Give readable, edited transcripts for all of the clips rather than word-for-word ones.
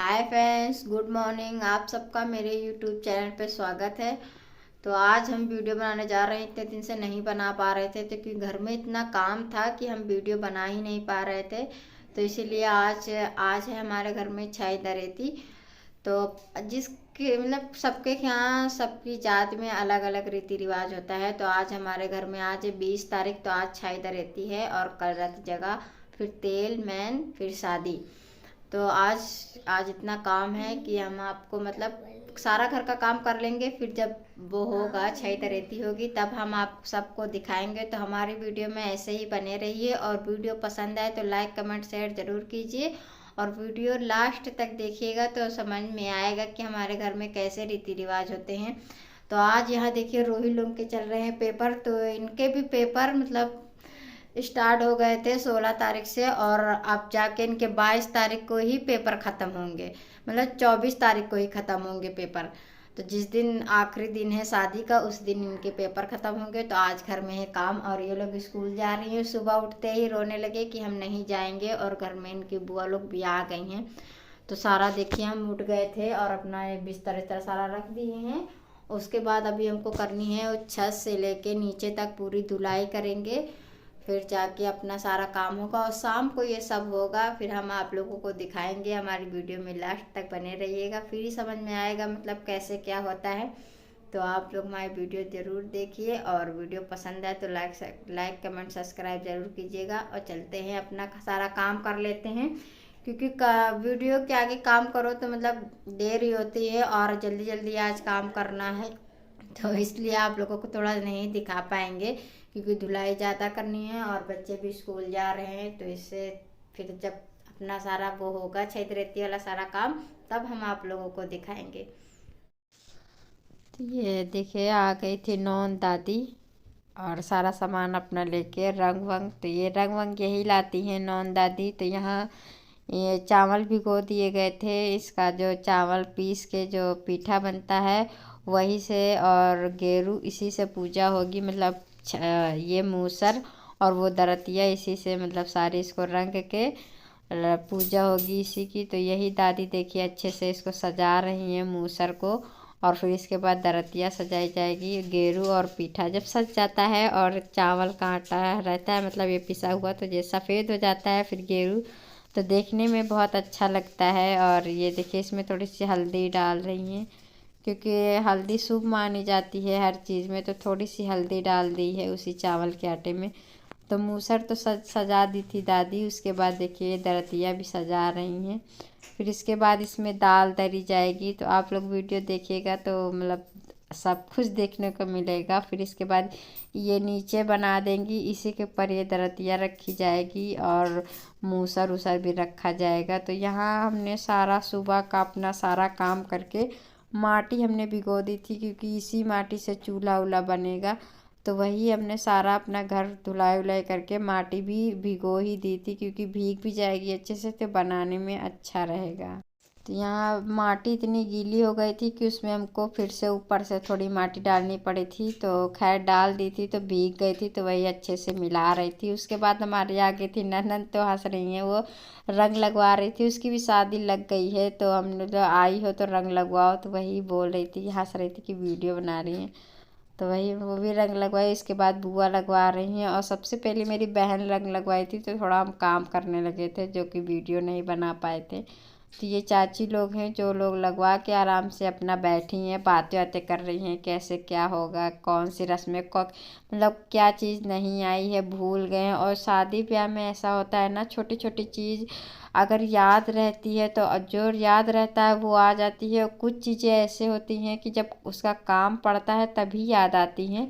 Hi friends, good morning. आप सबका मेरे यूट्यूब चैनल पे स्वागत है। तो आज हम वीडियो बनाने जा रहे हैं। इतने दिन से नहीं बना पा रहे थे क्योंकि घर में इतना काम था कि हम वीडियो बना ही नहीं पा रहे थे। तो इसीलिए आज आज है हमारे घर में छाई दरेती। तो जिसके मतलब सबके यहाँ सबकी जात में अलग अलग रीति रिवाज होता है। तो आज हमारे घर में आज 20 तारीख, तो आज छाई दरेती है और कल रात जगह, फिर तेल मैन, फिर शादी। तो आज आज इतना काम है कि हम आपको मतलब सारा घर का काम कर लेंगे। फिर जब वो होगा, छई तरेती होगी, तब हम आप सबको दिखाएंगे। तो हमारी वीडियो में ऐसे ही बने रहिए और वीडियो पसंद आए तो लाइक कमेंट शेयर ज़रूर कीजिए और वीडियो लास्ट तक देखिएगा तो समझ में आएगा कि हमारे घर में कैसे रीति रिवाज होते हैं। तो आज यहाँ देखिए रोही लोग के चल रहे हैं पेपर। तो इनके भी पेपर मतलब स्टार्ट हो गए थे 16 तारीख से और अब जाके इनके 22 तारीख को ही पेपर ख़त्म होंगे। मतलब 24 तारीख को ही ख़त्म होंगे पेपर। तो जिस दिन आखिरी दिन है शादी का, उस दिन इनके पेपर ख़त्म होंगे। तो आज घर में है काम और ये लोग स्कूल जा रही हैं। सुबह उठते ही रोने लगे कि हम नहीं जाएंगे और घर में इनकी बुआ लोग भी आ गई हैं। तो सारा देखिए हम उठ गए थे और अपना ये बिस्तर इस्तर सारा रख दिए हैं। उसके बाद अभी हमको करनी है छत से लेके नीचे तक पूरी धुलाई करेंगे। फिर जाके अपना सारा काम होगा और शाम को ये सब होगा। फिर हम आप लोगों को दिखाएंगे। हमारी वीडियो में लास्ट तक बने रहिएगा, फिर ही समझ में आएगा मतलब कैसे क्या होता है। तो आप लोग हमारी वीडियो ज़रूर देखिए और वीडियो पसंद आए तो लाइक कमेंट सब्सक्राइब ज़रूर कीजिएगा। और चलते हैं, अपना सारा काम कर लेते हैं क्योंकि वीडियो के आगे काम करो तो मतलब देर ही होती है और जल्दी जल्दी आज काम करना है। तो इसलिए आप लोगों को थोड़ा नहीं दिखा पाएंगे क्योंकि धुलाई ज़्यादा करनी है और बच्चे भी स्कूल जा रहे हैं। तो इससे फिर जब अपना सारा वो होगा छेद रेती वाला सारा काम, तब हम आप लोगों को दिखाएंगे। तो ये देखिए आ गई थी नौन दादी और सारा सामान अपना लेके रंग वंग। तो ये रंग वंग यही लाती हैं नौन दादी। तो यहाँ ये चावल भिगो दिए गए थे। इसका जो चावल पीस के जो पीठा बनता है वही से, और गेरू इसी से पूजा होगी। मतलब ये मूसर और वो दरतिया इसी से मतलब सारी इसको रंग के पूजा होगी इसी की। तो यही दादी देखिए अच्छे से इसको सजा रही हैं मूसर को। और फिर इसके बाद दरतिया सजाई जाएगी। गेरू और पीठा जब सज जाता है और चावल का आटा रहता है मतलब ये पिसा हुआ, तो ये सफ़ेद हो जाता है फिर गेरू। तो देखने में बहुत अच्छा लगता है। और ये देखिए इसमें थोड़ी सी हल्दी डाल रही हैं क्योंकि हल्दी शुभ मानी जाती है हर चीज़ में। तो थोड़ी सी हल्दी डाल दी है उसी चावल के आटे में। तो मूसर तो सजा दी थी दादी। उसके बाद देखिए दरतिया भी सजा रही हैं। फिर इसके बाद इसमें दाल दरी जाएगी। तो आप लोग वीडियो देखिएगा तो मतलब सब कुछ देखने को मिलेगा। फिर इसके बाद ये नीचे बना देंगी, इसी के ऊपर ये दरतिया रखी जाएगी और मूसर उसर भी रखा जाएगा। तो यहाँ हमने सारा सुबह का अपना सारा काम करके माटी हमने भिगो दी थी क्योंकि इसी माटी से चूल्हा उल्हा बनेगा। तो वही हमने सारा अपना घर धुलाई उलाई करके माटी भी भिगो ही दी थी क्योंकि भीग भी जाएगी अच्छे से तो बनाने में अच्छा रहेगा। तो यहाँ माटी इतनी गीली हो गई थी कि उसमें हमको फिर से ऊपर से थोड़ी माटी डालनी पड़ी थी। तो खैर डाल दी थी तो भीग गई थी, तो वही अच्छे से मिला रही थी। उसके बाद हमारे आगे थी ननद, तो हंस रही हैं, वो रंग लगवा रही थी। उसकी भी शादी लग गई है तो हमने जो आई हो तो रंग लगवाओ, तो वही बोल रही थी, हंस रही थी कि वीडियो बना रही हैं। तो वही वो भी रंग लगवाई। इसके बाद बुआ लगवा रही हैं और सबसे पहले मेरी बहन रंग लगवाई थी। तो थोड़ा हम काम करने लगे थे जो कि वीडियो नहीं बना पाए थे। तो ये चाची लोग हैं जो लोग लगवा के आराम से अपना बैठी हैं, बातें बातें कर रही हैं कैसे क्या होगा, कौन सी रस्में मतलब क्या चीज़ नहीं आई है, भूल गए हैं। और शादी ब्याह में ऐसा होता है ना, छोटी छोटी चीज़ अगर याद रहती है तो जो याद रहता है वो आ जाती है। कुछ चीज़ें ऐसे होती हैं कि जब उसका काम पड़ता है तभी याद आती हैं,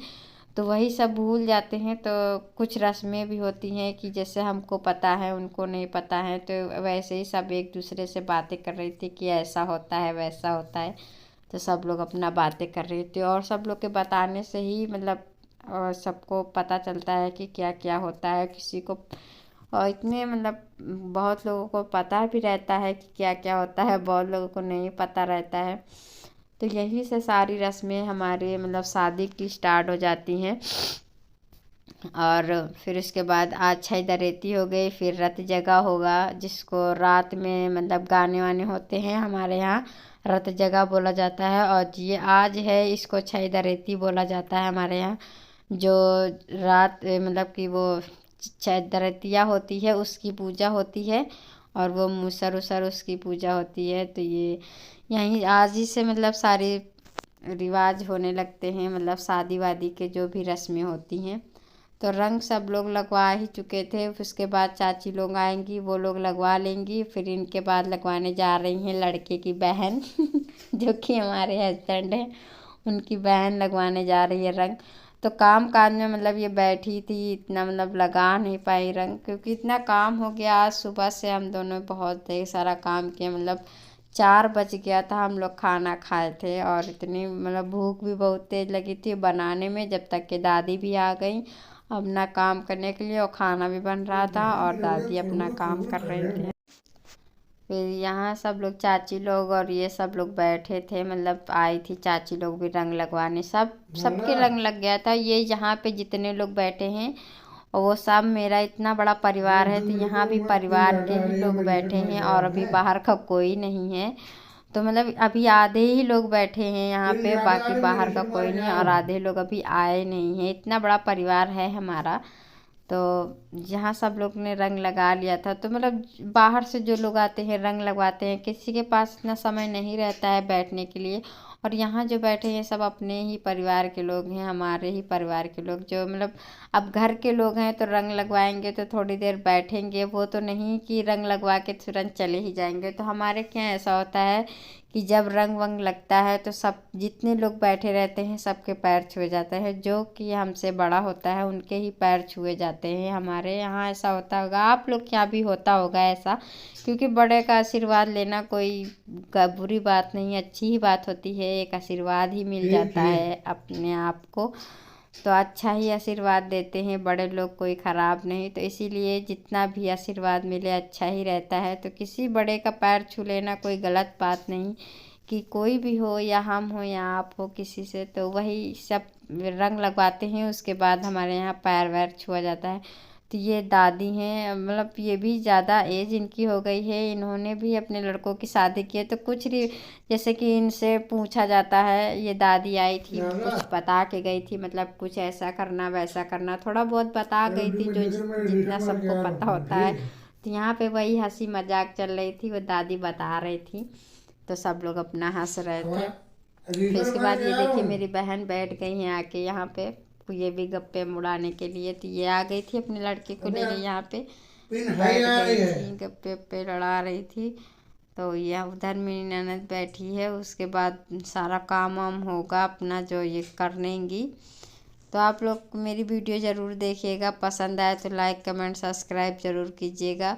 तो वही सब भूल जाते हैं। तो कुछ रस्में भी होती हैं कि जैसे हमको पता है उनको नहीं पता है, तो वैसे ही सब एक दूसरे से बातें कर रही थी कि ऐसा होता है वैसा होता है। तो सब लोग अपना बातें कर रहे थे और सब लोग के बताने से ही मतलब सबको पता चलता है कि क्या क्या होता है। किसी को और इतने मतलब बहुत लोगों को पता भी रहता है कि क्या क्या होता है, बहुत लोगों को नहीं पता रहता है। तो यही से सारी रस्में हमारे मतलब शादी की स्टार्ट हो जाती हैं। और फिर उसके बाद आज छई दरेती हो गई, फिर रत जगह होगा जिसको रात में मतलब गाने वाने होते हैं, हमारे यहाँ रत जगह बोला जाता है। और ये आज है, इसको छई दरेती बोला जाता है हमारे यहाँ। जो रात मतलब कि वो छई दरेतिया होती है उसकी पूजा होती है, और वो मूसर उसर उसकी पूजा होती है। तो ये यहीं आज ही से मतलब सारे रिवाज होने लगते हैं, मतलब शादी वादी के जो भी रस्में होती हैं। तो रंग सब लोग लगवा ही चुके थे, फिर उसके बाद चाची लोग आएंगी, वो लोग लगवा लेंगी। फिर इनके बाद लगवाने जा रही हैं लड़के की बहन जो कि हमारे हस्बैंड हैं, उनकी बहन लगवाने जा रही है रंग। तो काम काज में मतलब ये बैठी थी, इतना मतलब लगा नहीं पाई रंग, क्योंकि इतना काम हो गया। आज सुबह से हम दोनों बहुत ढेर सारा काम किया, मतलब 4 बज गया था हम लोग खाना खाए थे। और इतनी मतलब भूख भी बहुत तेज़ लगी थी बनाने में, जब तक कि दादी भी आ गई अपना काम करने के लिए, और खाना भी बन रहा था और दादी अपना काम कर रही थी। फिर यहाँ सब लोग चाची लोग और ये सब लोग बैठे थे, मतलब आई थी चाची लोग भी रंग लगवाने, सबके रंग लग गया था। ये यहाँ पे जितने लोग बैठे हैं और वो सब मेरा इतना बड़ा परिवार है, तो यहाँ भी परिवार के ही लोग बैठे हैं और अभी बाहर का कोई नहीं है। तो मतलब अभी आधे ही लोग बैठे हैं यहाँ पे, बाकी बाहर का कोई नहीं, और आधे लोग अभी आए नहीं हैं। इतना बड़ा परिवार है हमारा। तो यहाँ सब लोग ने रंग लगा लिया था। तो मतलब बाहर से जो लोग आते हैं रंग लगवाते हैं, किसी के पास इतना समय नहीं रहता है बैठने के लिए। और यहाँ जो बैठे हैं सब अपने ही परिवार के लोग हैं, हमारे ही परिवार के लोग, जो मतलब अब घर के लोग हैं। तो रंग लगवाएंगे तो थोड़ी देर बैठेंगे, वो तो नहीं कि रंग लगवा के तुरंत चले ही जाएंगे। तो हमारे क्या ऐसा होता है कि जब रंग वंग लगता है तो सब जितने लोग बैठे रहते हैं सबके पैर छुए जाते हैं, जो कि हमसे बड़ा होता है उनके ही पैर छुए जाते हैं। हमारे यहाँ ऐसा होता होगा, आप लोग क्या भी होता होगा ऐसा, क्योंकि बड़े का आशीर्वाद लेना कोई बुरी बात नहीं, अच्छी ही बात होती है। एक आशीर्वाद ही मिल जाता है अपने आप को, तो अच्छा ही आशीर्वाद देते हैं बड़े लोग, कोई ख़राब नहीं। तो इसीलिए जितना भी आशीर्वाद मिले अच्छा ही रहता है। तो किसी बड़े का पैर छू लेना कोई गलत बात नहीं, कि कोई भी हो, या हम हो या आप हो, किसी से। तो वही सब रंग लगवाते हैं, उसके बाद हमारे यहाँ पैर वैर छुआ जाता है। तो ये दादी हैं, मतलब ये भी ज़्यादा एज इनकी हो गई है, इन्होंने भी अपने लड़कों की शादी की है। तो कुछ जैसे कि इनसे पूछा जाता है, ये दादी आई थी कुछ बता के गई थी, मतलब कुछ ऐसा करना वैसा करना थोड़ा बहुत बता गई थी, जो जितना सबको पता होता है। तो यहाँ पे वही हंसी मजाक चल रही थी, वो दादी बता रही थी, तो सब लोग अपना हंस रहे थे। फिर उसके बाद ये देखिए मेरी बहन बैठ गई हैं आके यहाँ पे, ये भी गप्पे मुड़ाने के लिए। तो ये आ गई थी अपने लड़के को लेके, यहाँ पे बैठ गई थी, गप्पे वप्पे लड़ा रही थी। तो यह उधर मेरी ननद बैठी है, उसके बाद सारा काम वाम होगा अपना जो ये कर लेंगी। तो आप लोग मेरी वीडियो ज़रूर देखिएगा, पसंद आए तो लाइक कमेंट सब्सक्राइब ज़रूर कीजिएगा,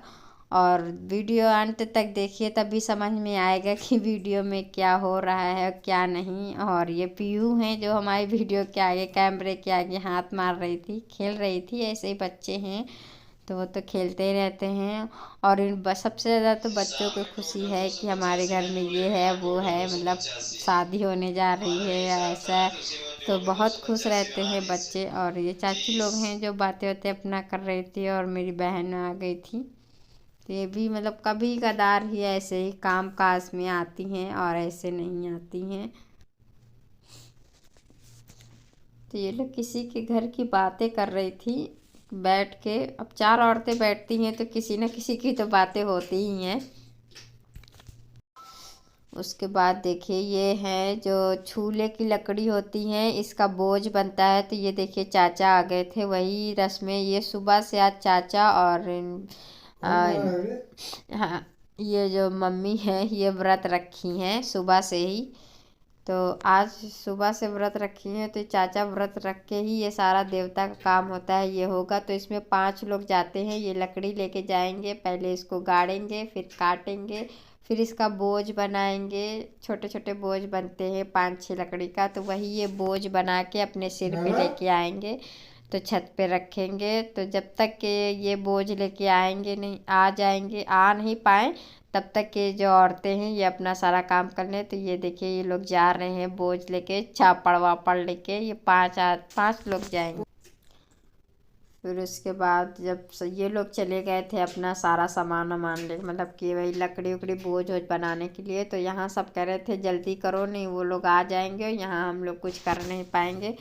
और वीडियो अंत तक देखिए, तभी समझ में आएगा कि वीडियो में क्या हो रहा है क्या नहीं। और ये पीयू हैं जो हमारी वीडियो के आगे कैमरे के आगे हाथ मार रही थी, खेल रही थी, ऐसे ही बच्चे हैं तो वो तो खेलते ही रहते हैं। और सबसे ज़्यादा तो बच्चों को खुशी है कि हमारे घर में ये है वो है, मतलब शादी होने जा रही है या ऐसा है, तो बहुत खुश रहते हैं बच्चे। और ये चाची लोग हैं जो बातें बातें अपना कर रही थी, और मेरी बहन आ गई थी। तो ये भी मतलब कभी कदार ही ऐसे ही काम काज में आती हैं और ऐसे नहीं आती हैं। तो ये लोग किसी के घर की बातें कर रही थी बैठ के। अब 4 औरतें बैठती हैं तो किसी न किसी की तो बातें होती ही हैं। उसके बाद देखिए ये है जो छूले की लकड़ी होती है, इसका बोझ बनता है। तो ये देखिए चाचा आ गए थे, वही रस्में ये सुबह से आज चाचा और हाँ ये जो मम्मी है ये व्रत रखी हैं सुबह से ही। तो आज सुबह से व्रत रखी हैं, तो चाचा व्रत रख के ही ये सारा देवता का काम होता है ये होगा। तो इसमें 5 लोग जाते हैं, ये लकड़ी लेके जाएंगे, पहले इसको गाड़ेंगे, फिर काटेंगे, फिर इसका बोझ बनाएंगे। छोटे छोटे बोझ बनते हैं 5-6 लकड़ी का, तो वही ये बोझ बना के अपने सिर पे लेके आएंगे, तो छत पे रखेंगे। तो जब तक के ये बोझ लेके आएंगे नहीं, आ जाएंगे, आ नहीं पाए, तब तक के जो औरतें हैं ये अपना सारा काम कर लें। तो ये देखिए ये लोग जा रहे हैं बोझ लेके, छापड़ वापड़ लेके, ये 5 लोग जाएंगे। फिर उसके बाद जब ये लोग चले गए थे अपना सारा सामान वामान ले, मतलब कि वही लकड़ी उकड़ी बोझ वोझ बनाने के लिए, तो यहाँ सब कह रहे थे जल्दी करो, नहीं वो लोग आ जाएंगे और यहाँ हम लोग कुछ कर नहीं पाएंगे।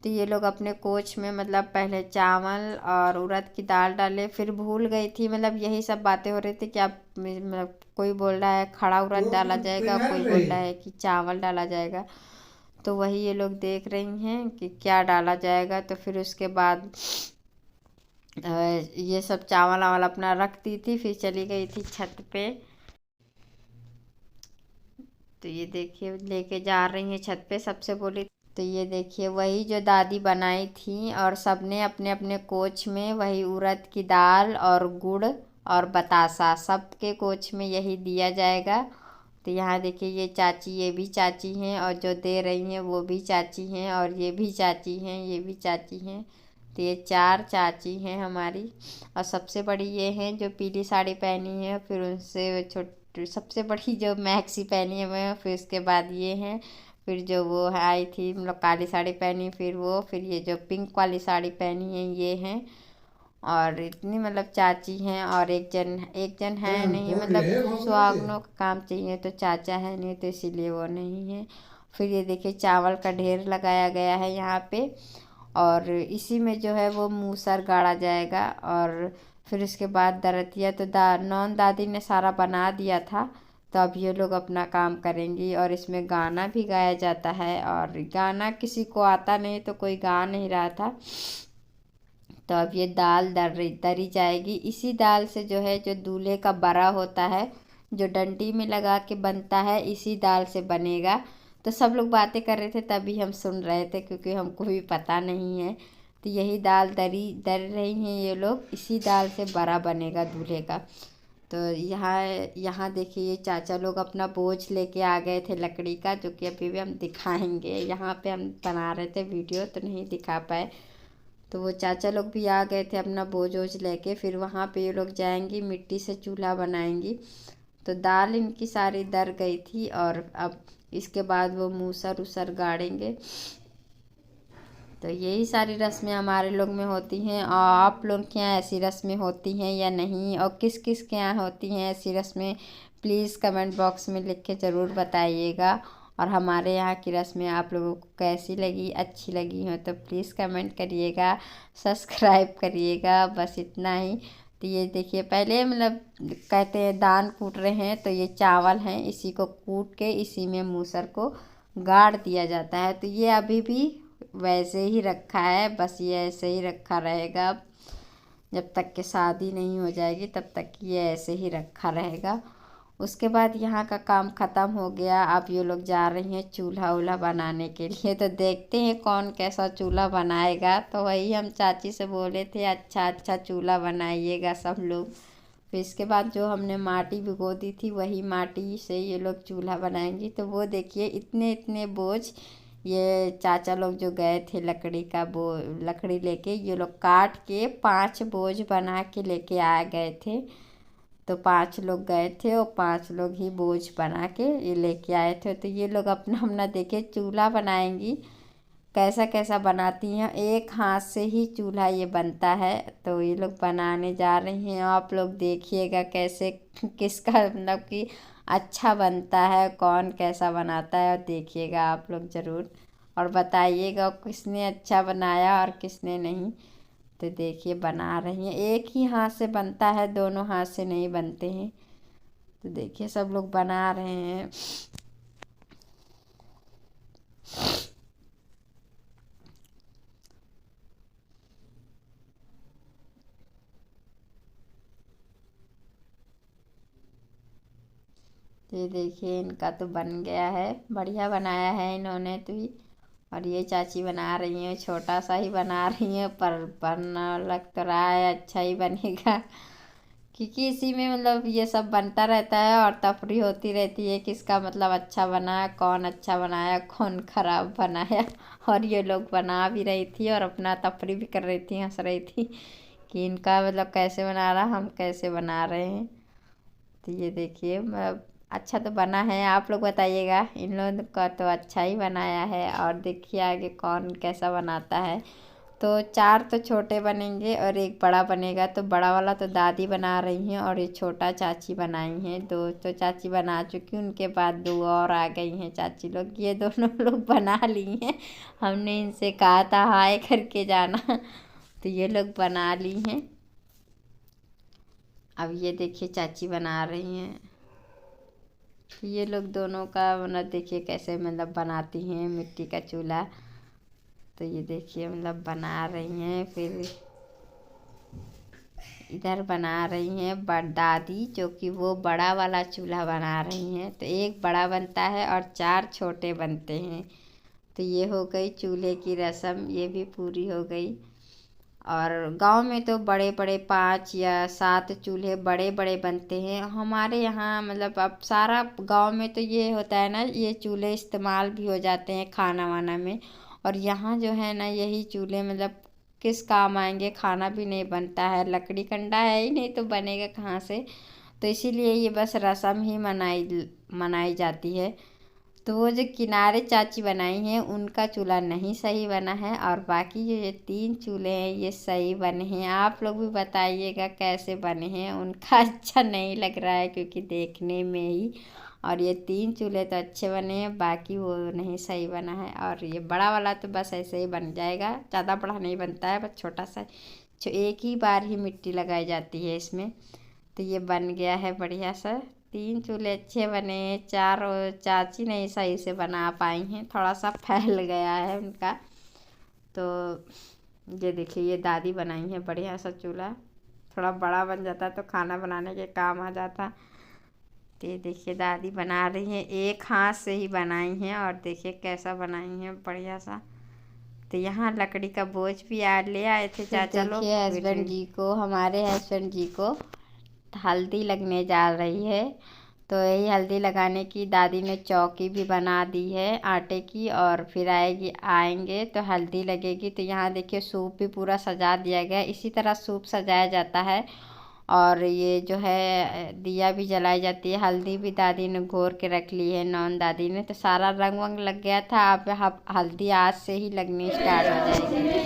तो ये लोग अपने कोच में मतलब पहले चावल और उड़द की दाल डाले, फिर भूल गई थी, मतलब यही सब बातें हो रही थी कि आप मतलब कोई बोल रहा है खड़ा उड़द डाला जाएगा, कोई बोल रहा है कि चावल डाला जाएगा। तो वही ये लोग देख रही हैं कि क्या डाला जाएगा। तो फिर उसके बाद ये सब चावल वावल अपना रखती थी, फिर चली गई थी छत पे। तो ये देखिए लेके जा रही हैं छत पे, सबसे बोली। तो ये देखिए वही जो दादी बनाई थी और सबने अपने अपने कोच में वही उड़द की दाल और गुड़ और बतासा सबके कोच में यही दिया जाएगा। तो यहाँ देखिए ये चाची, ये भी चाची हैं और जो दे रही हैं वो भी चाची हैं और ये भी चाची हैं, ये भी चाची हैं। तो ये 4 चाची हैं हमारी। और सबसे बड़ी ये हैं जो पीली साड़ी पहनी है, फिर उनसे छोटी सबसे बड़ी जो मैक्सी पहनी है मैं, फिर उसके बाद ये हैं, फिर जो वो आई थी मतलब काली साड़ी पहनी, फिर ये जो पिंक वाली साड़ी पहनी है ये हैं। और इतनी मतलब चाची हैं। और एक जन है नहीं, मतलब सुहागनों का काम चाहिए तो चाचा है नहीं, तो इसीलिए वो नहीं है। फिर ये देखिए चावल का ढेर लगाया गया है यहाँ पे, और इसी में जो है वो मूसर गाड़ा जाएगा। और फिर उसके बाद दरतिया तो नौन दादी ने सारा बना दिया था, तो अब ये लोग अपना काम करेंगी। और इसमें गाना भी गाया जाता है, और गाना किसी को आता नहीं तो कोई गा नहीं रहा था। तो अब ये दाल दरी जाएगी। इसी दाल से जो है जो दूल्हे का बरा होता है जो डंडी में लगा के बनता है, इसी दाल से बनेगा। तो सब लोग बातें कर रहे थे तभी हम सुन रहे थे, क्योंकि हमको भी पता नहीं है। तो यही दाल दर रही हैं ये लोग, इसी दाल से बरा बनेगा दूल्हे का। तो यहाँ यहाँ देखिए ये चाचा लोग अपना बोझ लेके आ गए थे लकड़ी का, जो कि अभी भी हम दिखाएंगे। यहाँ पे हम बना रहे थे वीडियो तो नहीं दिखा पाए। तो वो चाचा लोग भी आ गए थे अपना बोझ वोझ लेके। फिर वहाँ पे ये लोग जाएंगी, मिट्टी से चूल्हा बनाएंगी। तो दाल इनकी सारी दर गई थी, और अब इसके बाद वो मूसर उसर गाड़ेंगे। तो यही सारी रस्में हमारे लोग में होती हैं। और आप लोग के यहाँ ऐसी रस्में होती हैं या नहीं, और किस किस के यहाँ होती हैं ऐसी रस्में, प्लीज़ कमेंट बॉक्स में लिख के ज़रूर बताइएगा। और हमारे यहाँ की रस्में आप लोगों को कैसी लगी, अच्छी लगी हो तो प्लीज़ कमेंट करिएगा, सब्सक्राइब करिएगा, बस इतना ही। तो ये देखिए पहले मतलब कहते हैं दान कूट रहे हैं, तो ये चावल हैं, इसी को कूट के इसी में मूसर को गाड़ दिया जाता है। तो ये अभी भी वैसे ही रखा है, बस ये ऐसे ही रखा रहेगा। जब तक कि शादी नहीं हो जाएगी तब तक ये ऐसे ही रखा रहेगा। उसके बाद यहाँ का काम ख़त्म हो गया। अब ये लोग जा रही हैं चूल्हा वूल्हा बनाने के लिए। तो देखते हैं कौन कैसा चूल्हा बनाएगा। तो वही हम चाची से बोले थे अच्छा अच्छा चूल्हा बनाइएगा सब लोग। फिर इसके बाद जो हमने माटी भिगो दी थी वही माटी से ये लोग चूल्हा बनाएंगी। तो वो देखिए इतने इतने बोझ ये चाचा लोग जो गए थे लकड़ी लेके, ये लोग काट के 5 बोझ बना के लेके आ गए थे। तो 5 लोग गए थे और 5 लोग ही बोझ बना के ये लेके आए थे। तो ये लोग अपना अपना देखे चूल्हा बनाएंगी, कैसा कैसा बनाती हैं। एक हाथ से ही चूल्हा ये बनता है। तो ये लोग बनाने जा रही हैं, आप लोग देखिएगा कैसे किसका मतलब कि अच्छा बनता है, कौन कैसा बनाता है, और देखिएगा आप लोग ज़रूर और बताइएगा किसने अच्छा बनाया और किसने नहीं। तो देखिए बना रही हैं, एक ही हाथ से बनता है, दोनों हाथ से नहीं बनते हैं। तो देखिए सब लोग बना रहे हैं। तो ये देखिए इनका तो बन गया है, बढ़िया बनाया है इन्होंने तो ही। और ये चाची बना रही हैं, छोटा सा ही बना रही हैं, पर बनना लग तो रहा है अच्छा ही बनेगा। क्योंकि इसी में मतलब ये सब बनता रहता है और तफरी होती रहती है किसका मतलब अच्छा बना, कौन अच्छा बनाया कौन खराब बनाया। और ये लोग बना भी रही थी और अपना तफरी भी कर रही थी, हंस रही थी कि इनका मतलब कैसे बना रहा, हम कैसे बना रहे हैं। तो ये देखिए अच्छा तो बना है, आप लोग बताइएगा। इन लोगों का तो अच्छा ही बनाया है, और देखिए आगे कौन कैसा बनाता है। तो 4 तो छोटे बनेंगे और एक बड़ा बनेगा। तो बड़ा वाला तो दादी बना रही हैं और ये छोटा चाची बनाई हैं। 2 तो चाची बना चुकी, उनके बाद 2 और आ गई हैं चाची लोग। ये दोनों लोग बना ली हैं, हमने इनसे कहा था हाय करके जाना, तो ये लोग बना ली हैं। अब ये देखिए चाची बना रही हैं। ये लोग दोनों का मतलब देखिए कैसे मतलब बनाती हैं मिट्टी का चूल्हा। तो ये देखिए मतलब बना रही हैं। फिर इधर बना रही हैं दादी, जो कि वो बड़ा वाला चूल्हा बना रही हैं। तो एक बड़ा बनता है और 4 छोटे बनते हैं। तो ये हो गई चूल्हे की रस्म, ये भी पूरी हो गई। और गांव में तो बड़े बड़े 5 या 7 चूल्हे बड़े बड़े बनते हैं। हमारे यहाँ मतलब अब सारा गांव में तो ये होता है ना, ये चूल्हे इस्तेमाल भी हो जाते हैं खाना वाना में। और यहाँ जो है ना, यही चूल्हे मतलब किस काम आएंगे, खाना भी नहीं बनता है, लकड़ी कंडा है ही नहीं तो बनेगा कहाँ से। तो इसीलिए ये बस रस्म ही मनाई जाती है। तो वो जो किनारे चाची बनाई हैं उनका चूल्हा नहीं सही बना है, और बाकी ये 3 चूल्हे हैं ये सही बने हैं। आप लोग भी बताइएगा कैसे बने हैं। उनका अच्छा नहीं लग रहा है क्योंकि देखने में ही, और ये 3 चूल्हे तो अच्छे बने हैं, बाकी वो नहीं सही बना है। और ये बड़ा वाला तो बस ऐसे ही बन जाएगा, ज़्यादा बड़ा नहीं बनता है, बस छोटा सा, एक ही बार ही मिट्टी लगाई जाती है इसमें। तो ये बन गया है बढ़िया सा। 3 चूल्हे अच्छे बने हैं, 4 चाची नहीं सही से बना पाई हैं, थोड़ा सा फैल गया है उनका। तो ये देखिए ये दादी बनाई है बढ़िया सा चूल्हा। थोड़ा बड़ा बन जाता तो खाना बनाने के काम आ जाता। तो ये देखिए दादी बना रही हैं, एक हाथ से ही बनाई हैं, और देखिए कैसा बनाई हैं बढ़िया सा। तो यहाँ लकड़ी का बोझ भी ले आए थे चाचा लोग। हस्बैंड जी को, हमारे हस्बैंड जी को हल्दी लगने जा रही है। तो यही हल्दी लगाने की दादी ने चौकी भी बना दी है आटे की, और फिर आएंगे तो हल्दी लगेगी। तो यहाँ देखिए सूप भी पूरा सजा दिया गया, इसी तरह सूप सजाया जाता है। और ये जो है दिया भी जलाई जाती है। हल्दी भी दादी ने घोर के रख ली है, नॉन दादी ने। तो सारा रंग वंग लग गया था, अब हल्दी आज से ही लगनी स्टार्ट हो जाएगी।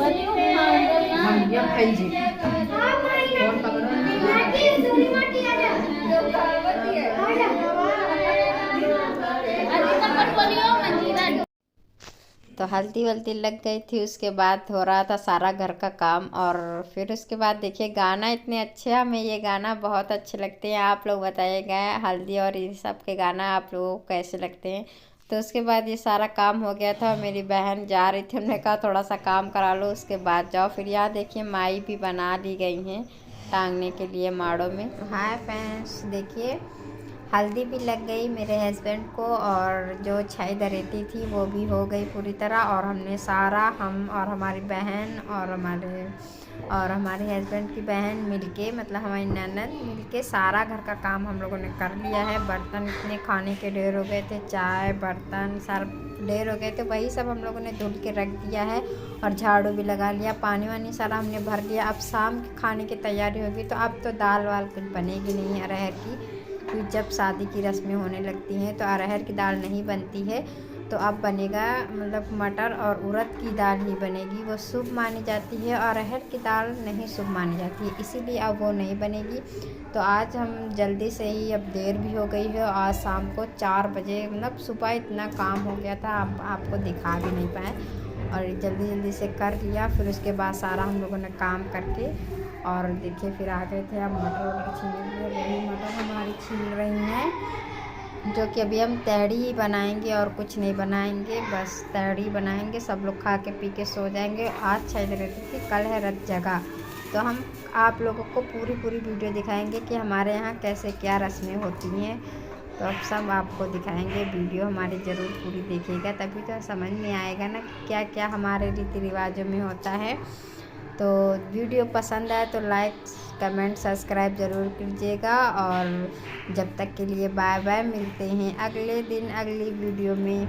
तो हल्दी वल्दी लग गई थी, उसके बाद हो रहा था सारा घर का काम। और फिर उसके बाद देखिए गाना इतने अच्छे, हमें ये गाना बहुत अच्छे लगते हैं। आप लोग बताइएगा हल्दी और ये सब के गाना आप लोगों को कैसे लगते हैं। तो उसके बाद ये सारा काम हो गया था, मेरी बहन जा रही थी, उन्होंने कहा थोड़ा सा काम करा लो उसके बाद जाओ। फिर यहाँ देखिए माई भी बना ली गई हैं टांगने के लिए माड़ों में। हाय फ्रेंड्स, देखिए हल्दी भी लग गई मेरे हस्बैंड को, और जो छाई दरेती थी वो भी हो गई पूरी तरह। और हमने सारा, हम और हमारी बहन और हमारे हस्बैंड की बहन मिलके, मतलब हमारी ननद मिलके सारा घर का काम हम लोगों ने कर लिया है। बर्तन इतने खाने के ढेर हो गए थे, चाय बर्तन सारा ढेर हो गए थे, वही सब हम लोगों ने धुल के रख दिया है। और झाड़ू भी लगा लिया, पानी वानी सारा हमने भर लिया। अब शाम के खाने की तैयारी होगी। तो अब तो दाल वाल कुछ बनेगी नहीं अरहर की, क्योंकि जब शादी की रस्में होने लगती हैं तो अरहर की दाल नहीं बनती है। तो अब बनेगा मतलब मटर और उड़द की दाल ही बनेगी, वो शुभ मानी जाती है। और अरहर की दाल नहीं शुभ मानी जाती है, इसीलिए अब वो नहीं बनेगी। तो आज हम जल्दी से ही, अब देर भी हो गई है, आज शाम को 4 बजे, मतलब सुबह इतना काम हो गया था आपको दिखा भी नहीं पाए, और जल्दी जल्दी से कर लिया। फिर उसके बाद सारा हम लोगों ने काम करके, और देखिए फिर आ गए थे। अब मटर वटर छीन रही, मटर हमारी छीन रही हैं, जो कि अभी हम तहड़ी ही बनाएंगे और कुछ नहीं बनाएंगे, बस तहड़ी बनाएंगे। सब लोग खा के पी के सो जाएंगे। आज शायद रहती थी, कल है रथ जगह, तो हम आप लोगों को पूरी वीडियो दिखाएंगे कि हमारे यहाँ कैसे क्या रस्में होती हैं। तो अब सब आपको दिखाएंगे, वीडियो हमारी ज़रूर पूरी देखिएगा, तभी तो समझ में आएगा ना क्या क्या हमारे रीति रिवाजों में होता है। तो वीडियो पसंद आए तो लाइक कमेंट सब्सक्राइब ज़रूर कीजिएगा। और जब तक के लिए बाय बाय, मिलते हैं अगले दिन अगली वीडियो में।